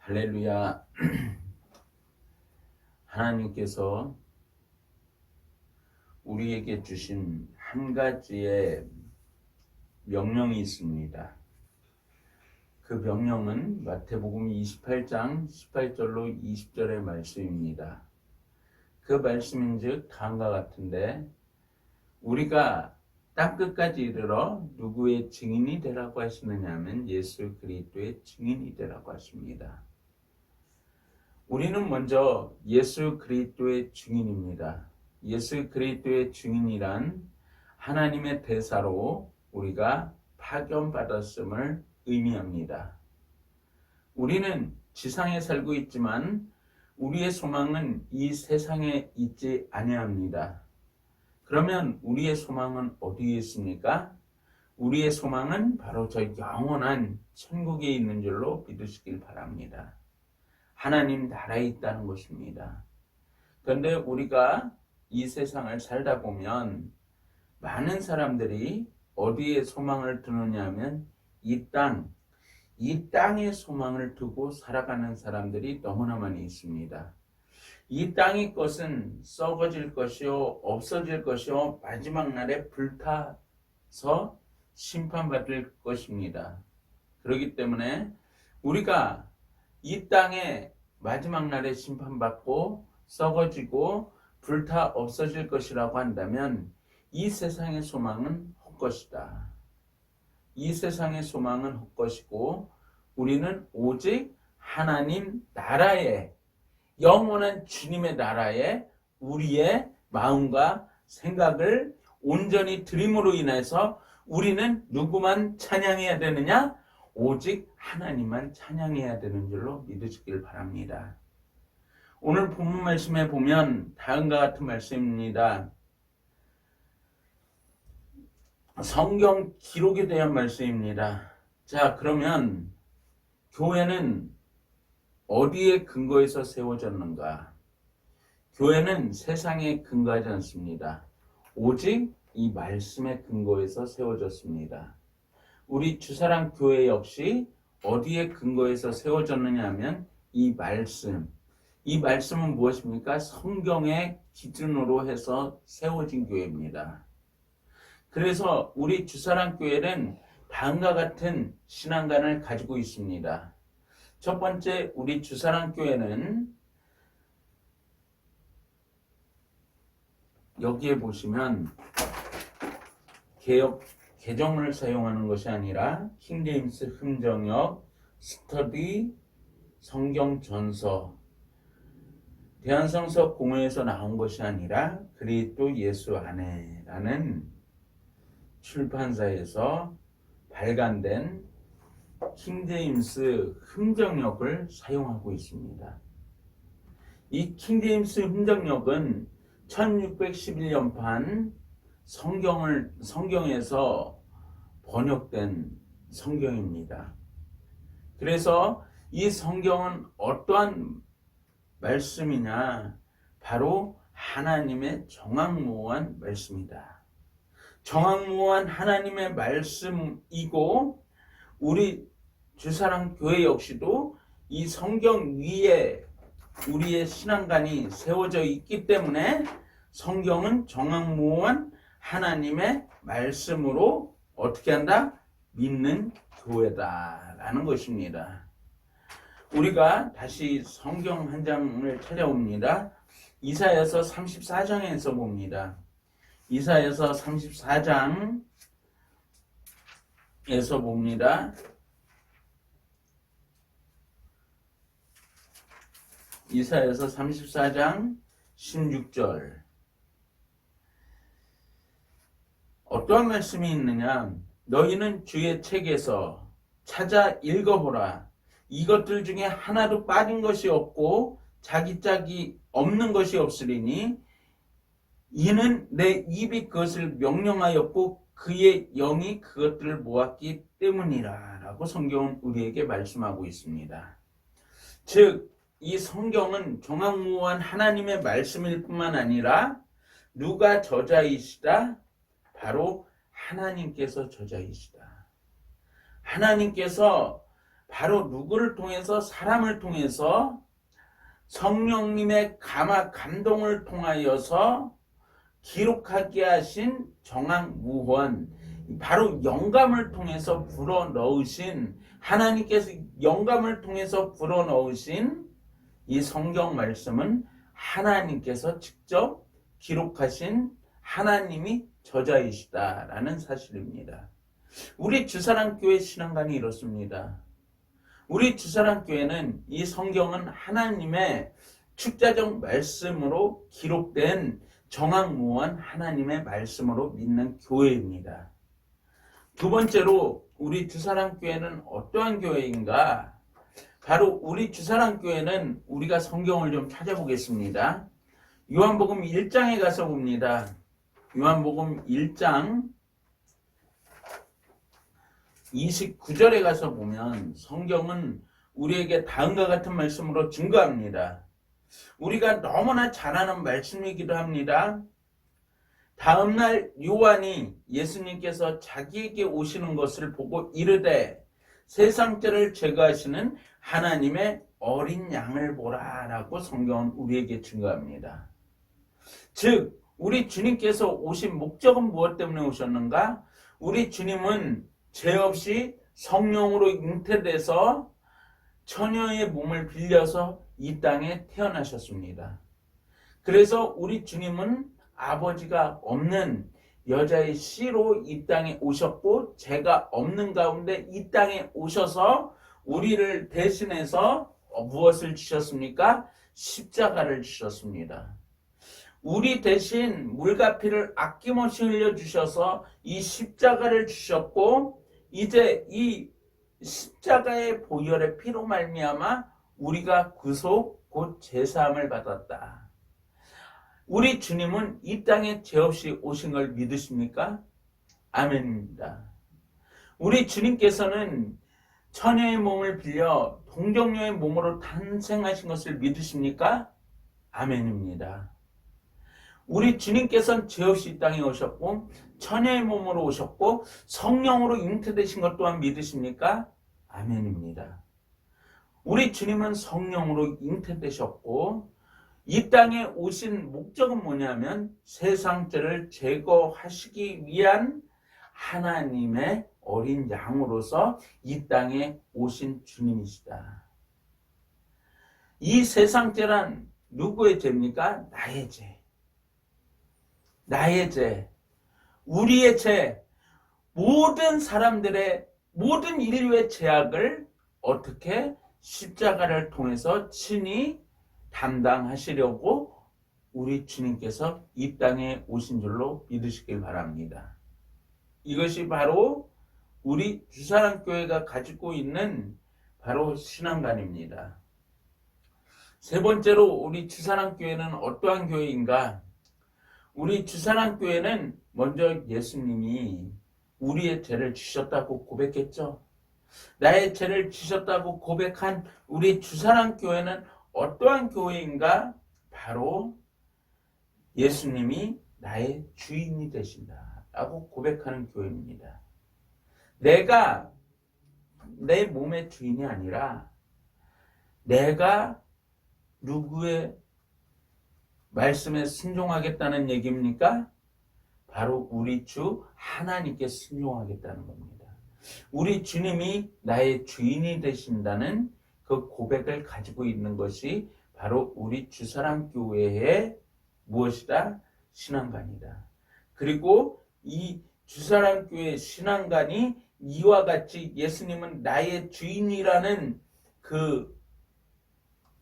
할렐루야. 하나님께서 우리에게 주신 한 가지의 명령이 있습니다. 그 명령은 마태복음 28장 18절로 20절의 말씀입니다. 그 말씀인즉 다음과 같은데, 우리가 땅끝까지 이르러 누구의 증인이 되라고 하시느냐 하면 예수 그리스도의 증인이 되라고 하십니다. 우리는 먼저 예수 그리스도의 증인입니다. 예수 그리스도의 증인이란 하나님의 대사로 우리가 파견받았음을 의미합니다. 우리는 지상에 살고 있지만 우리의 소망은 이 세상에 있지 아니합니다. 그러면 우리의 소망은 어디에 있습니까? 우리의 소망은 바로 저 영원한 천국에 있는 줄로 믿으시길 바랍니다. 하나님 나라에 있다는 것입니다. 그런데 우리가 이 세상을 살다 보면 많은 사람들이 어디에 소망을 두느냐 하면 이 땅에 소망을 두고 살아가는 사람들이 너무나 많이 있습니다. 이 땅의 것은 썩어질 것이요 없어질 것이요 마지막 날에 불타서 심판받을 것입니다. 그렇기 때문에 우리가 이 땅에 마지막 날에 심판받고 썩어지고 불타 없어질 것이라고 한다면 이 세상의 소망은 헛것이다. 이 세상의 소망은 헛것이고 우리는 오직 하나님 나라에, 영원한 주님의 나라에 우리의 마음과 생각을 온전히 드림으로 인해서 우리는 누구만 찬양해야 되느냐? 오직 하나님만 찬양해야 되는 줄로 믿으시길 바랍니다. 오늘 본문 말씀에 보면 다음과 같은 말씀입니다. 성경 기록에 대한 말씀입니다. 자, 그러면 교회는 어디에 근거해서 세워졌는가? 교회는 세상에 근거하지 않습니다. 오직 이 말씀에 근거해서 세워졌습니다. 우리 주사랑 교회 역시 어디에 근거해서 세워졌느냐 하면 이 말씀은 무엇입니까? 성경의 기준으로 해서 세워진 교회입니다. 그래서 우리 주사랑 교회는 다음과 같은 신앙관을 가지고 있습니다. 첫 번째, 우리 주사랑 교회는 여기에 보시면 개정을 사용하는 것이 아니라 킹제임스 흠정역, 스터디, 성경 전서, 대한성서 공회에서 나온 것이 아니라 그리스도 예수 안에라는 출판사에서 발간된 킹제임스 흠정역을 사용하고 있습니다. 이 킹제임스 흠정역은 1611년판 성경에서 번역된 성경입니다. 그래서 이 성경은 어떠한 말씀이냐? 바로 하나님의 정확무오한 말씀이다. 정확무오한 하나님의 말씀이고 우리 주사랑 교회 역시도 이 성경 위에 우리의 신앙관이 세워져 있기 때문에 성경은 정확무오한 하나님의 말씀으로 어떻게 한다? 믿는 교회다라는 것입니다. 우리가 다시 성경 한 장을 찾아옵니다. 이사야서 34장에서 봅니다. 이사야서 34장에서 봅니다. 이사야서 34장 16절. 어떠한 말씀이 있느냐? 너희는 주의 책에서 찾아 읽어보라. 이것들 중에 하나도 빠진 것이 없고 자기 짝이 없는 것이 없으리니 이는 내 입이 그것을 명령하였고 그의 영이 그것들을 모았기 때문이라 라고 성경은 우리에게 말씀하고 있습니다. 즉, 이 성경은 정확무오한 하나님의 말씀일 뿐만 아니라 누가 저자이시다? 바로 하나님께서 저자이시다. 하나님께서 바로 누구를 통해서? 사람을 통해서 성령님의 감동을 통하여서 기록하게 하신 정황무원, 바로 영감을 통해서 불어넣으신, 하나님께서 영감을 통해서 불어넣으신 이 성경 말씀은 하나님께서 직접 기록하신 하나님이 저자이시다라는 사실입니다. 우리 주사랑교회 신앙관이 이렇습니다. 우리 주사랑교회는 이 성경은 하나님의 축자적 말씀으로 기록된 정확무원 하나님의 말씀으로 믿는 교회입니다. 두 번째로 우리 주사랑교회는 어떠한 교회인가? 바로 우리 주사랑교회는, 우리가 성경을 좀 찾아보겠습니다. 요한복음 1장에 가서 봅니다. 요한복음 1장 29절에 가서 보면 성경은 우리에게 다음과 같은 말씀으로 증거합니다. 우리가 너무나 잘 아는 말씀이기도 합니다. 다음날 요한이 예수님께서 자기에게 오시는 것을 보고 이르되 세상 죄를 제거하시는 하나님의 어린 양을 보라 라고 성경은 우리에게 증거합니다. 즉 우리 주님께서 오신 목적은 무엇 때문에 오셨는가? 우리 주님은 죄 없이 성령으로 잉태돼서 처녀의 몸을 빌려서 이 땅에 태어나셨습니다. 그래서 우리 주님은 아버지가 없는 여자의 씨로 이 땅에 오셨고, 죄가 없는 가운데 이 땅에 오셔서 우리를 대신해서 무엇을 지셨습니까? 십자가를 지셨습니다. 우리 대신 물과 피를 아낌없이 흘려주셔서 이 십자가를 주셨고, 이제 이 십자가의 보혈의 피로 말미암아 우리가 구속 곧 제사함을 받았다. 우리 주님은 이 땅에 죄 없이 오신 걸 믿으십니까? 아멘입니다. 우리 주님께서는 처녀의 몸을 빌려 동정녀의 몸으로 탄생하신 것을 믿으십니까? 아멘입니다. 우리 주님께서는 죄 없이 이 땅에 오셨고 처녀의 몸으로 오셨고 성령으로 잉태되신 것 또한 믿으십니까? 아멘입니다. 우리 주님은 성령으로 잉태되셨고 이 땅에 오신 목적은 뭐냐면 세상 죄를 제거하시기 위한 하나님의 어린 양으로서 이 땅에 오신 주님이시다. 이 세상 죄란 누구의 죄입니까? 나의 죄. 나의 죄. 우리의 죄. 모든 사람들의, 모든 인류의 죄악을 어떻게 십자가를 통해서 친히 담당하시려고 우리 주님께서 이 땅에 오신 줄로 믿으시길 바랍니다. 이것이 바로 우리 주사랑교회가 가지고 있는 바로 신앙관입니다. 세 번째로 우리 주사랑교회는 어떠한 교회인가? 우리 주사랑교회는 먼저 예수님이 우리의 죄를 지셨다고 고백했죠. 나의 죄를 지셨다고 고백한 우리 주사랑교회는 어떠한 교회인가? 바로 예수님이 나의 주인이 되신다라고 고백하는 교회입니다. 내가 내 몸의 주인이 아니라 내가 누구의 말씀에 순종하겠다는 얘기입니까? 바로 우리 주 하나님께 순종하겠다는 겁니다. 우리 주님이 나의 주인이 되신다는 그 고백을 가지고 있는 것이 바로 우리 주사랑교회의 무엇이다? 신앙관이다. 그리고 이 주사랑교회 신앙관이 이와 같이 예수님은 나의 주인이라는 그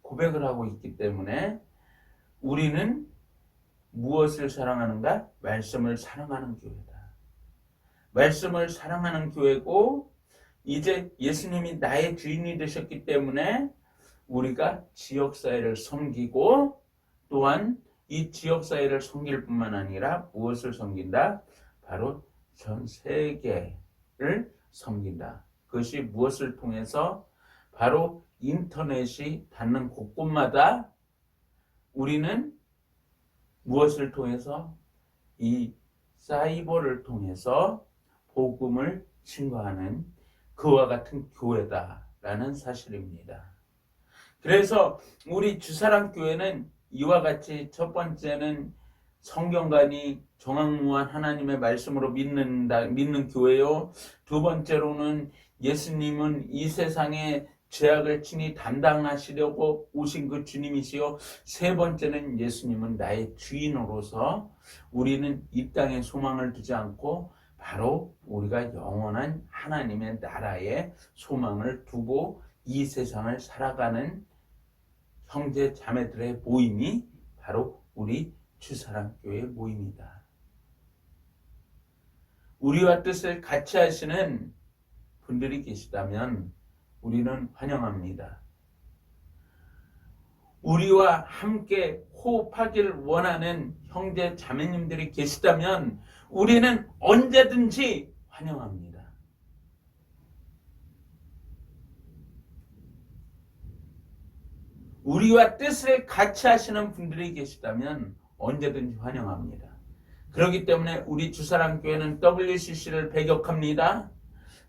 고백을 하고 있기 때문에 우리는 무엇을 사랑하는가? 말씀을 사랑하는 교회다. 말씀을 사랑하는 교회고, 이제 예수님이 나의 주인이 되셨기 때문에 우리가 지역사회를 섬기고, 또한 이 지역사회를 섬길 뿐만 아니라 무엇을 섬긴다? 바로 전 세계를 섬긴다. 그것이 무엇을 통해서? 바로 인터넷이 닿는 곳곳마다 우리는 무엇을 통해서? 이 사이버를 통해서 복음을 증거하는 그와 같은 교회다 라는 사실입니다. 그래서 우리 주사랑교회는 이와 같이 첫 번째는 성경관이 정확무한 하나님의 말씀으로 믿는 교회요. 두 번째로는 예수님은 이 세상의 죄악을 친히 담당하시려고 오신 그 주님이시요. 세 번째는 예수님은 나의 주인으로서 우리는 이 땅에 소망을 두지 않고 바로 우리가 영원한 하나님의 나라에 소망을 두고 이 세상을 살아가는 형제 자매들의 모임이 바로 우리 주사랑교회 모임이다. 우리와 뜻을 같이 하시는 분들이 계시다면 우리는 환영합니다. 우리와 함께 호흡하기를 원하는 형제 자매님들이 계시다면 우리는 언제든지 환영합니다. 우리와 뜻을 같이 하시는 분들이 계시다면 언제든지 환영합니다. 그렇기 때문에 우리 주사랑교회는 WCC를 배격합니다.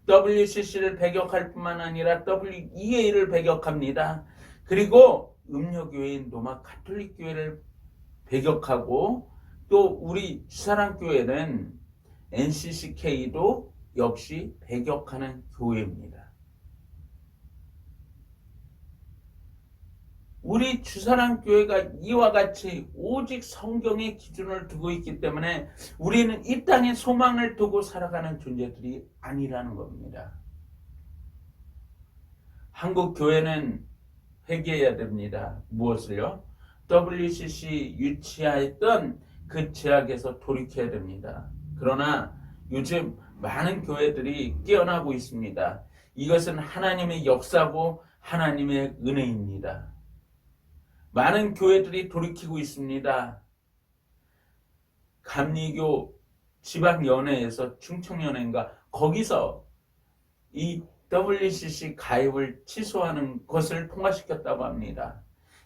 WCC를 배격할 뿐만 아니라 WEA를 배격합니다. 그리고 음료교회인 로마 가톨릭교회를 배격하고 또 우리 주사랑교회는 NCCK도 역시 배격하는 교회입니다. 우리 주사랑교회가 이와 같이 오직 성경의 기준을 두고 있기 때문에 우리는 이 땅에 소망을 두고 살아가는 존재들이 아니라는 겁니다. 한국 교회는 회개해야 됩니다. 무엇을요? WCC 유치했던 그 죄악에서 돌이켜야 됩니다. 그러나 요즘 많은 교회들이 깨어나고 있습니다. 이것은 하나님의 역사고 하나님의 은혜입니다. 많은 교회들이 돌이키고 있습니다. 감리교 지방연회에서 충청연회인가 거기서 이 WCC 가입을 취소하는 것을 통과시켰다고 합니다.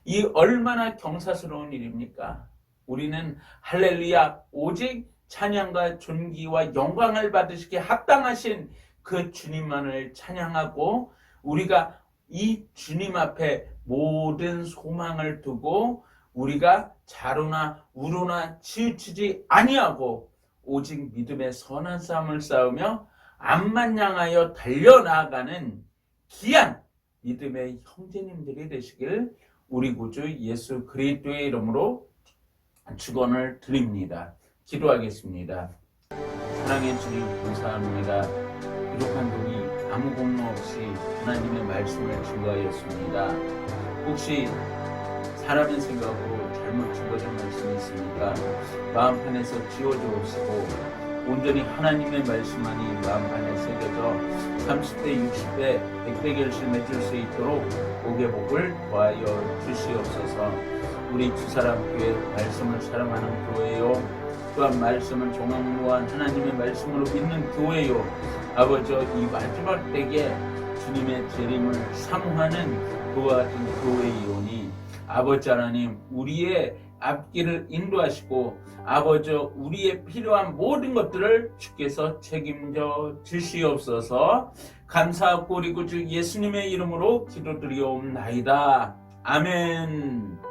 이 얼마나 경사스러운 일입니까? 우리는 할렐루야 오직 찬양과 존귀와 영광을 받으시기에 합당하신 그 주님만을 찬양하고 우리가 이 주님 앞에 모든 소망을 두고 우리가 자로나 우로나 치우치지 아니하고 오직 믿음의 선한 싸움을 싸우며 앞만 향하여 달려나가는 귀한 믿음의 형제님들이 되시길 우리 구주 예수 그리스도의 이름으로 축원을 드립니다. 기도하겠습니다. 사랑의 주님 감사합니다. 부족한 분이 아무 공로 없이 하나님의 말씀을 증거하였습니다. 혹시 사람의 생각으로 잘못 증거된 말씀이 있습니까? 마음판에서 지워주옵시고 온전히 하나님의 말씀만이 마음판에 새겨져 30대, 60대, 100대 결실 맺을 수 있도록 복의 복을 더하여 주시옵소서. 우리 주사랑교회 말씀을 사랑하는 교회요. 또한 말씀은 정확무한 하나님의 말씀으로 믿는 교회요. 아버지 이 마지막 때에 주님의 재림을 사모하는 그와 같은 교회이오니 아버지 하나님 우리의 앞길을 인도하시고 아버지 우리의 필요한 모든 것들을 주께서 책임져 주시옵소서. 감사하고 우리 구주 예수님의 이름으로 기도드리옵나이다. 아멘.